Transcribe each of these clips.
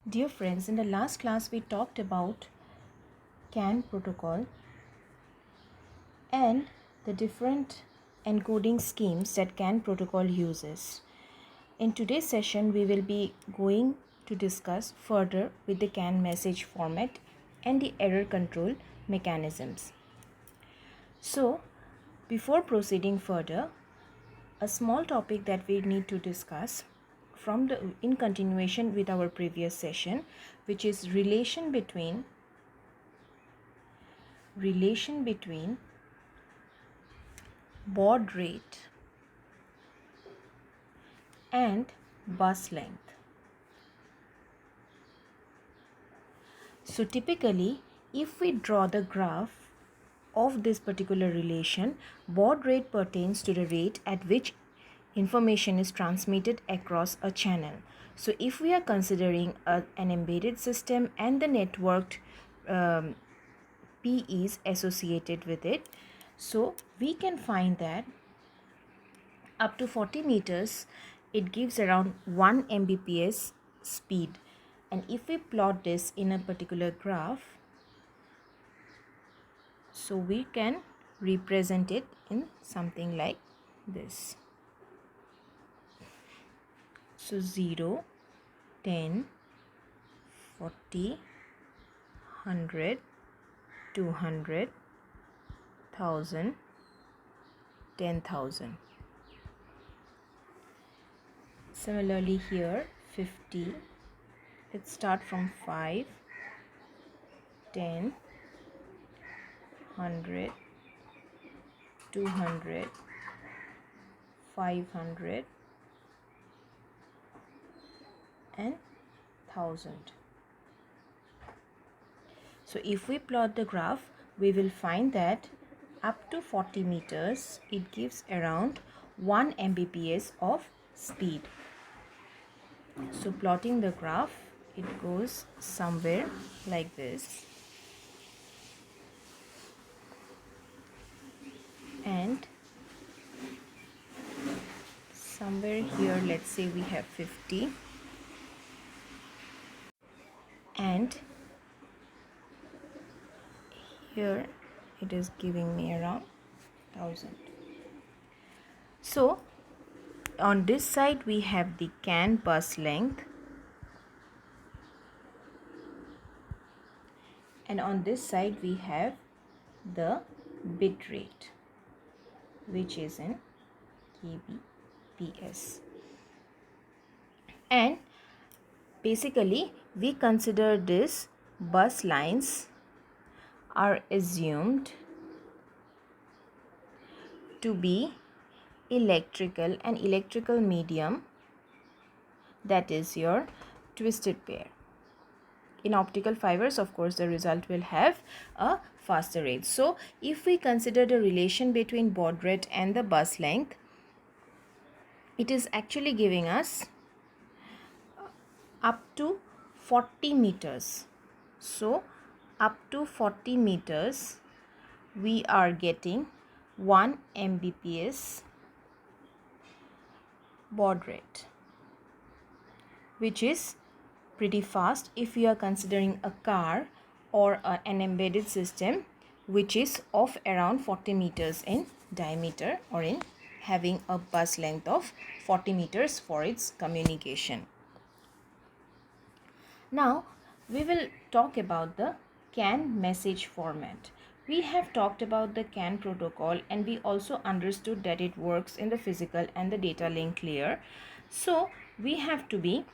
Dear friends, in the last class we talked about CAN protocol and the different encoding schemes that CAN protocol uses. In today's session, we will be going to discuss further with the CAN message format and the error control mechanisms. So, before proceeding further, a small topic that we need to discuss in continuation with our previous session, which is relation between baud rate and bus length. So typically, if we draw the graph of this particular relation, baud rate pertains to the rate at which information is transmitted across a channel. So if we are considering an embedded system and the networked P is associated with it, so we can find that up to 40 meters it gives around 1 Mbps speed, and if we plot this in a particular graph, so we can represent it in something like this. So 0, 10, 40, 100, 200, 1000, 10,000. Similarly here 50, let's start from 5, 10, 100, 200, 500 and 1000. So if we plot the graph, we will find that up to 40 meters it gives around 1 Mbps of speed. So plotting the graph, it goes somewhere like this, and somewhere here, let's say we have 50, and here it is giving me around 1000. So on this side we have the CAN bus length, and on this side we have the bit rate, which is in kbps. And basically we consider this bus lines are assumed to be an electrical medium, that is your twisted pair. In optical fibers, of course, the result will have a faster rate. So if we consider the relation between baud rate and the bus length, it is actually giving us up to 40 meters. So up to 40 meters we are getting 1 Mbps baud rate, which is pretty fast if you are considering a car or an embedded system which is of around 40 meters in diameter, or in having a bus length of 40 meters for its communication. Now we will talk about the CAN message format. We have talked about the CAN protocol, and we also understood that it works in the physical and the data link layer. So we have to be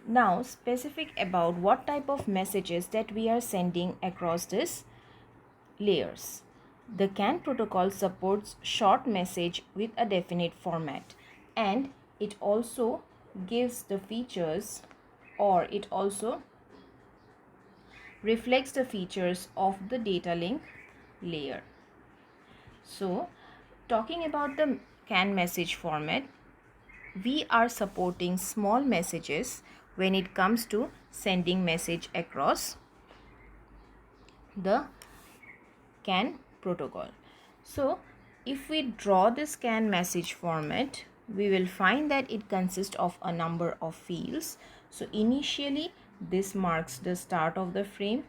now specific about what type of messages that we are sending across these layers. The CAN protocol supports short message with a definite format, and it also gives the features, or it also reflects the features of the data link layer. So talking about the CAN message format, we are supporting small messages when it comes to sending message across the CAN protocol. So if we draw this CAN message format, we will find that it consists of a number of fields. So initially This marks the start of the frame.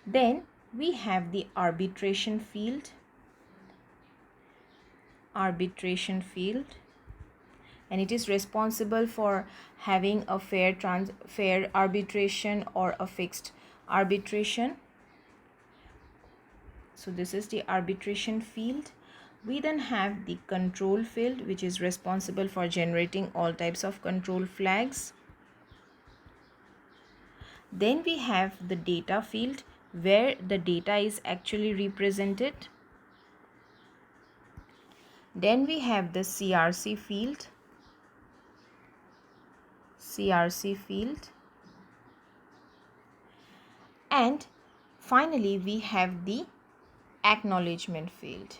Then we have the arbitration field. And it is responsible for having a fair arbitration or a fixed arbitration. So this is the arbitration field. We then have the control field, which is responsible for generating all types of control flags. Then we have the data field, where the data is actually represented. Then we have the CRC field. And finally we have the acknowledgement field.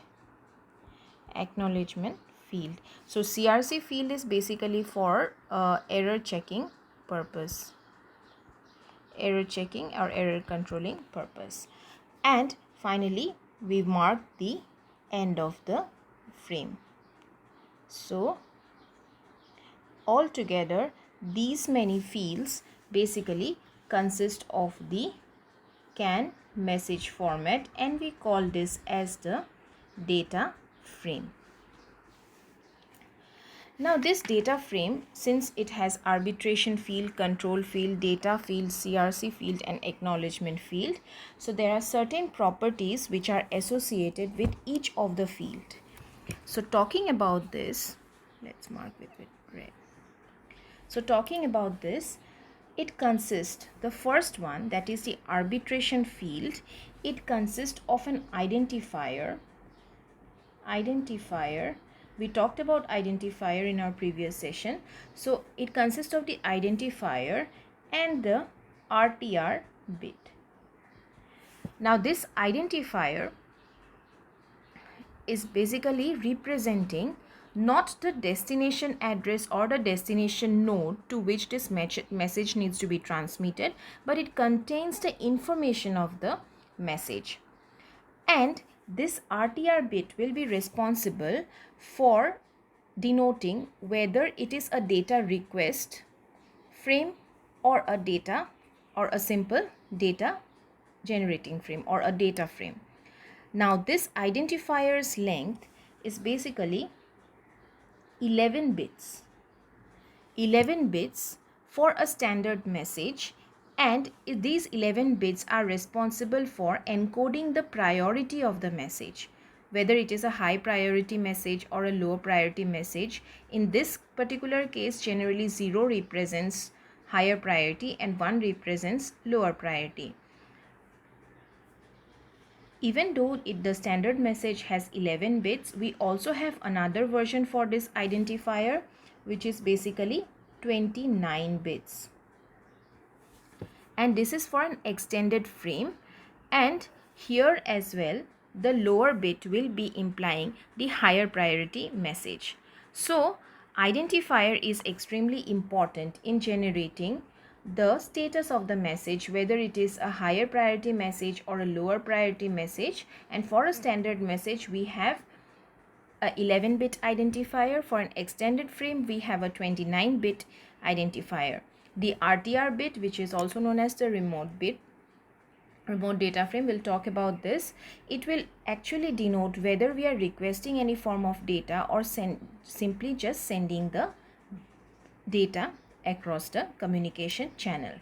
So CRC field is basically for error checking purpose, error checking or error controlling purpose. And finally we mark the end of the frame. So altogether these many fields basically consist of the CAN message format, and we call this as the data frame. Now this data frame, since it has arbitration field, control field, data field, CRC field and acknowledgement field, so there are certain properties which are associated with each of the field. So talking about this, let's mark with red. So talking about this, it consists, the first one, that is the arbitration field, it consists of an identifier. We talked about identifier in our previous session. So it consists of the identifier and the RTR bit. Now this identifier is basically representing not the destination address or the destination node to which this message needs to be transmitted, but it contains the information of the message. And this RTR bit will be responsible for denoting whether it is a data request frame or a data or a simple data generating frame or a data frame. Now this identifier's length is basically 11 bits for a standard message, and these 11 bits are responsible for encoding the priority of the message, whether it is a high priority message or a low priority message. In this particular case, generally 0 represents higher priority and 1 represents lower priority. Even though the standard message has 11 bits, we also have another version for this identifier, which is basically 29 bits. And this is for an extended frame, and here as well the lower bit will be implying the higher priority message. So identifier is extremely important in generating the status of the message, whether it is a higher priority message or a lower priority message. And for a standard message we have a 11-bit identifier. For an extended frame we have a 29-bit identifier. The RTR bit, which is also known as the remote data frame, we'll talk about this. It will actually denote whether we are requesting any form of data or simply just sending the data across the communication channel.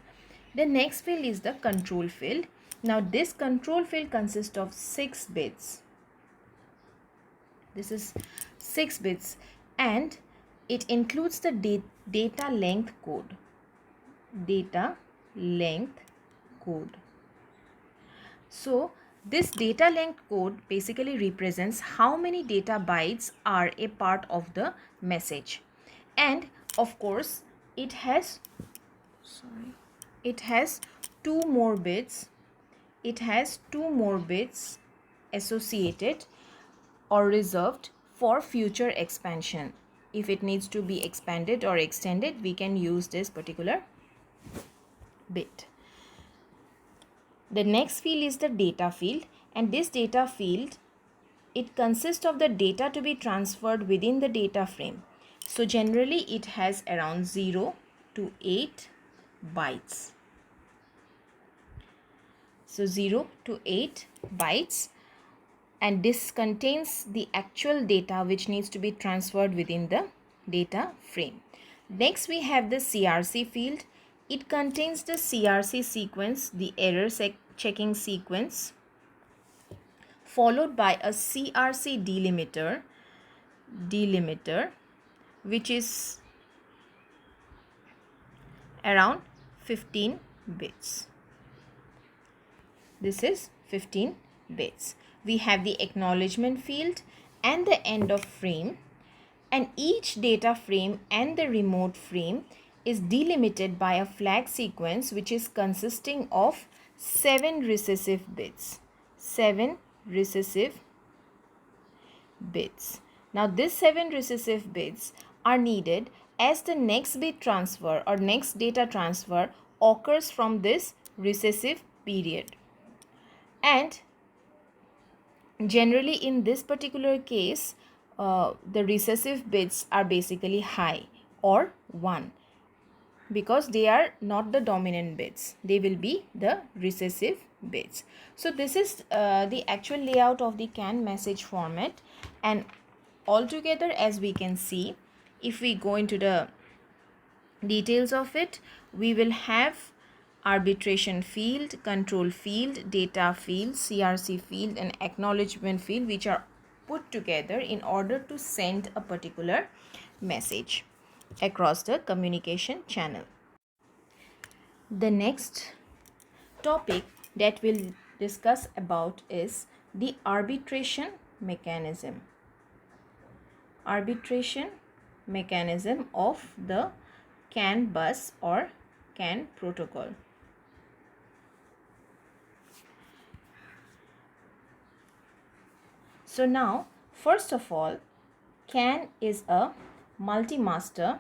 The next field is the control field. Now this control field consists of 6 bits. This is 6 bits and it includes the data length code. So this data length code basically represents how many data bytes are a part of the message. And of course it has 2 more bits. It has 2 more bits associated or reserved for future expansion. If it needs to be expanded or extended, we can use this particular bit. The next field is the data field, and this data field, it consists of the data to be transferred within the data frame. So generally it has around 0 to 8 bytes. So 0 to 8 bytes, and this contains the actual data which needs to be transferred within the data frame. Next we have the CRC field. It contains the CRC sequence, the error checking sequence, followed by a CRC delimiter which is around 15 bits. This is 15 bits. We have the acknowledgement field and the end of frame, and each data frame and the remote frame is delimited by a flag sequence which is consisting of 7 recessive bits. 7 recessive bits. Now these 7 recessive bits are needed as the next bit transfer or next data transfer occurs from this recessive period. And generally in this particular case, the recessive bits are basically high or 1 because they are not the dominant bits. They will be the recessive bits. So this is the actual layout of the CAN message format, and altogether, as we can see, if we go into the details of it, we will have arbitration field, control field, data field, CRC field and acknowledgement field, which are put together in order to send a particular message across the communication channel. The next topic that we'll discuss about is the arbitration mechanism. Arbitration mechanism of the CAN bus or CAN protocol. So now, first of all, CAN is a multi-master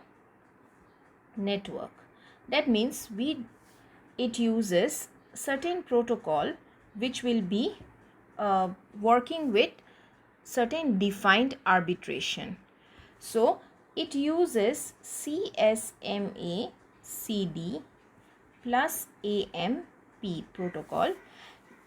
network. That means it uses certain protocol which will be working with certain defined arbitration. So it uses CSMA CD plus AMP protocol.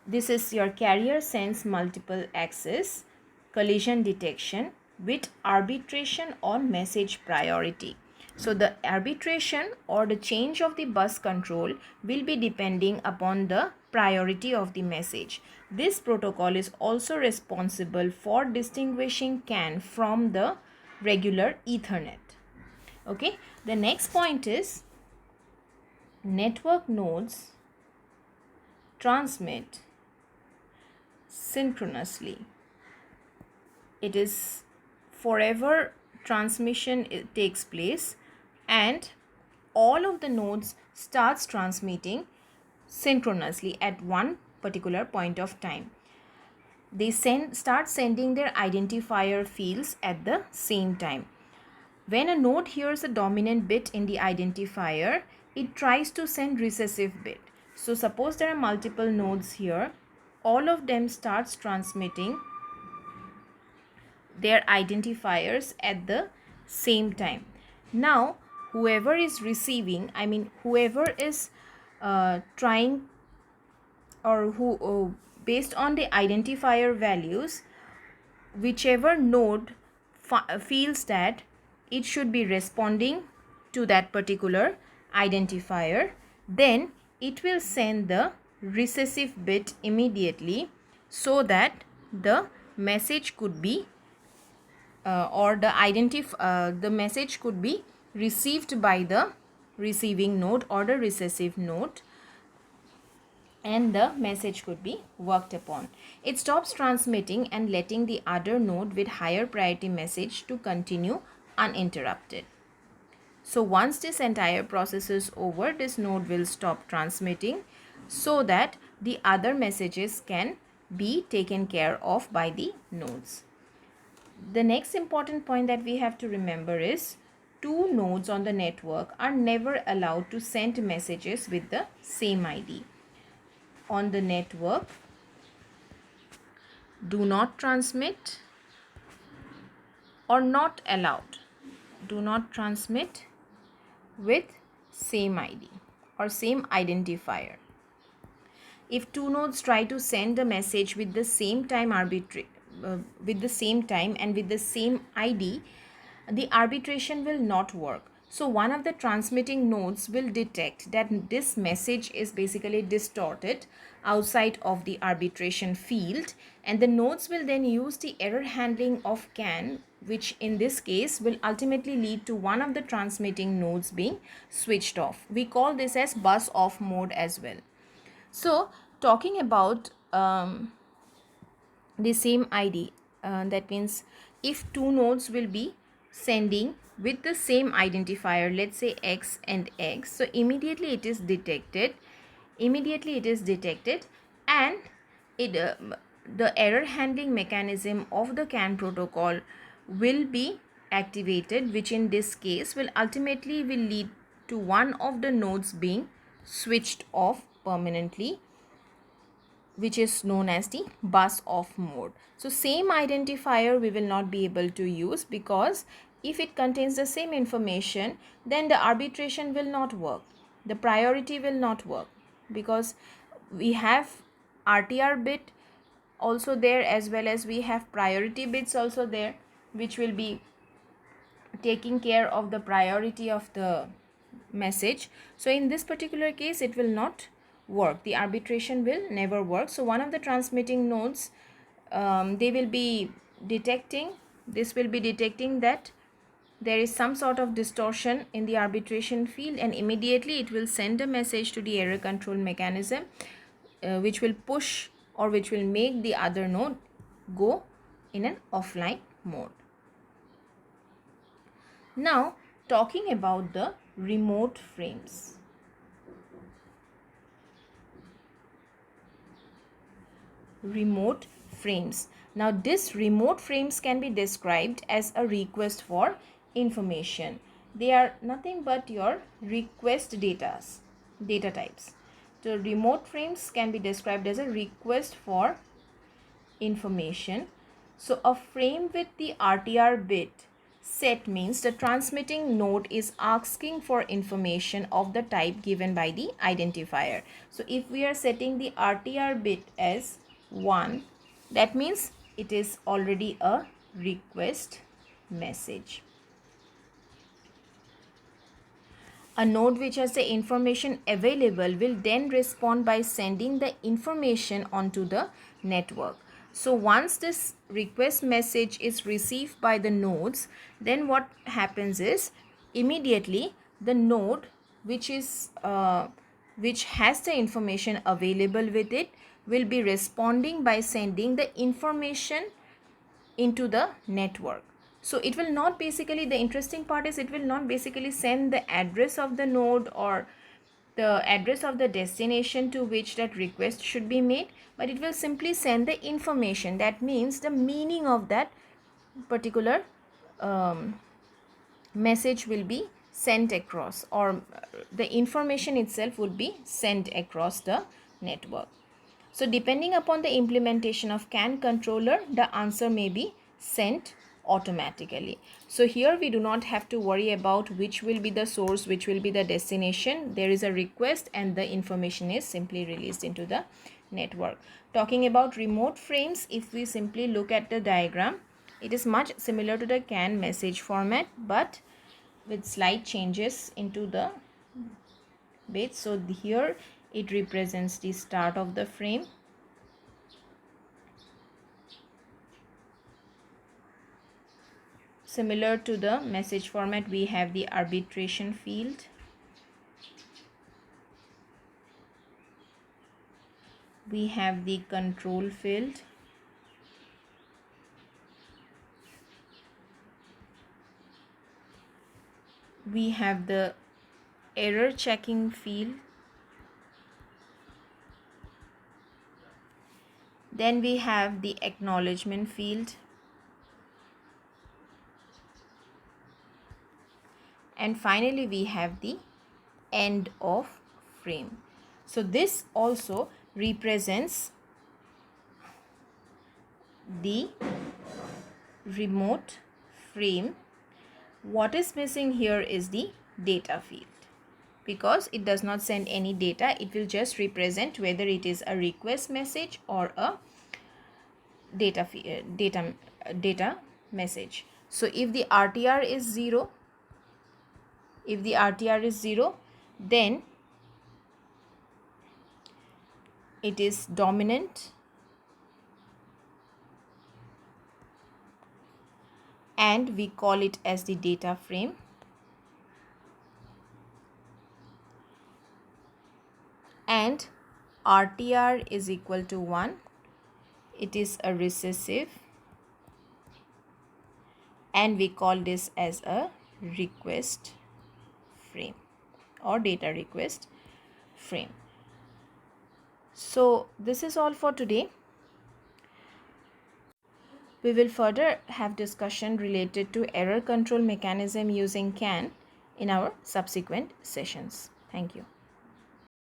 This is your carrier sends multiple access collision detection with arbitration on message priority. So the arbitration or the change of the bus control will be depending upon the priority of the message. This protocol is also responsible for distinguishing CAN from the regular Ethernet. Okay, the next point is network nodes transmit synchronously. It is forever transmission takes place and all of the nodes starts transmitting synchronously at one particular point of time. They start sending their identifier fields at the same time. When a node hears a dominant bit in the identifier, it tries to send recessive bit. So suppose there are multiple nodes here, all of them starts transmitting their identifiers at the same time. Now whoever is receiving, whoever is trying or who based on the identifier values, whichever node feels that it should be responding to that particular identifier, then it will send the recessive bit immediately so that the message could be the message could be received by the receiving node or the recessive node, and the message could be worked upon. It stops transmitting and letting the other node with higher priority message to continue uninterrupted. So once this entire process is over, this node will stop transmitting so that the other messages can be taken care of by the nodes. The next important point that we have to remember is two nodes on the network are never allowed to send messages with the same ID. On the network, do not transmit or not allowed. do not transmit with same ID or same identifier. If two nodes try to send a message with the same time with the same time and with the same ID, the arbitration will not work. So one of the transmitting nodes will detect that this message is basically distorted outside of the arbitration field, and the nodes will then use the error handling of CAN, which in this case will ultimately lead to one of the transmitting nodes being switched off. We call this as bus off mode as well. So talking about the same ID, that means if two nodes will be sending with the same identifier, let's say X and X, so immediately it is detected, and it the error handling mechanism of the CAN protocol will be activated, which in this case will ultimately lead to one of the nodes being switched off permanently, which is known as the bus off mode. So same identifier we will not be able to use, because if it contains the same information, then the arbitration will not work, the priority will not work, because we have RTR bit also there, as well as we have priority bits also there, which will be taking care of the priority of the message. So in this particular case it will not work, the arbitration will never work. So one of the transmitting nodes, they will be detecting, this will be detecting that there is some sort of distortion in the arbitration field, and immediately it will send a message to the error control mechanism, which will push or which will make the other node go in an offline mode. Now talking about the remote frames. Remote frames. Now this remote frames can be described as a request for information. They are nothing but your request data types. The remote frames can be described as a request for information. So a frame with the RTR bit set means the transmitting node is asking for information of the type given by the identifier. So if we are setting the RTR bit as 1, that means it is already a request message. A node which has the information available will then respond by sending the information onto the network. So once this request message is received by the nodes, then what happens is immediately the node which has the information available with it will be responding by sending the information into the network. So it will not basically, the interesting part is it will not basically send the address of the node or the address of the destination to which that request should be made, but it will simply send the information. That means the meaning of that particular message will be sent across, or the information itself would be sent across the network. So depending upon the implementation of CAN controller, the answer may be sent automatically. So here we do not have to worry about which will be the source, which will be the destination. There is a request and the information is simply released into the network. Talking about remote frames, if we simply look at the diagram, it is much similar to the CAN message format, but with slight changes into the bits. So here it represents the start of the frame. Similar to the message format, we have the arbitration field. We have the control field. We have the error checking field. Then we have the acknowledgement field. And finally we have the end of frame. So this also represents the remote frame What is missing here is the data field. Because it does not send any data, it will just represent whether it is a request message or a data message. So if the RTR is 0, then it is dominant and we call it as the data frame. And RTR is equal to 1, it is a recessive, and we call this as a request frame or data request frame. So this is all for today. We will further have discussion related to error control mechanism using CAN in our subsequent sessions. Thank you.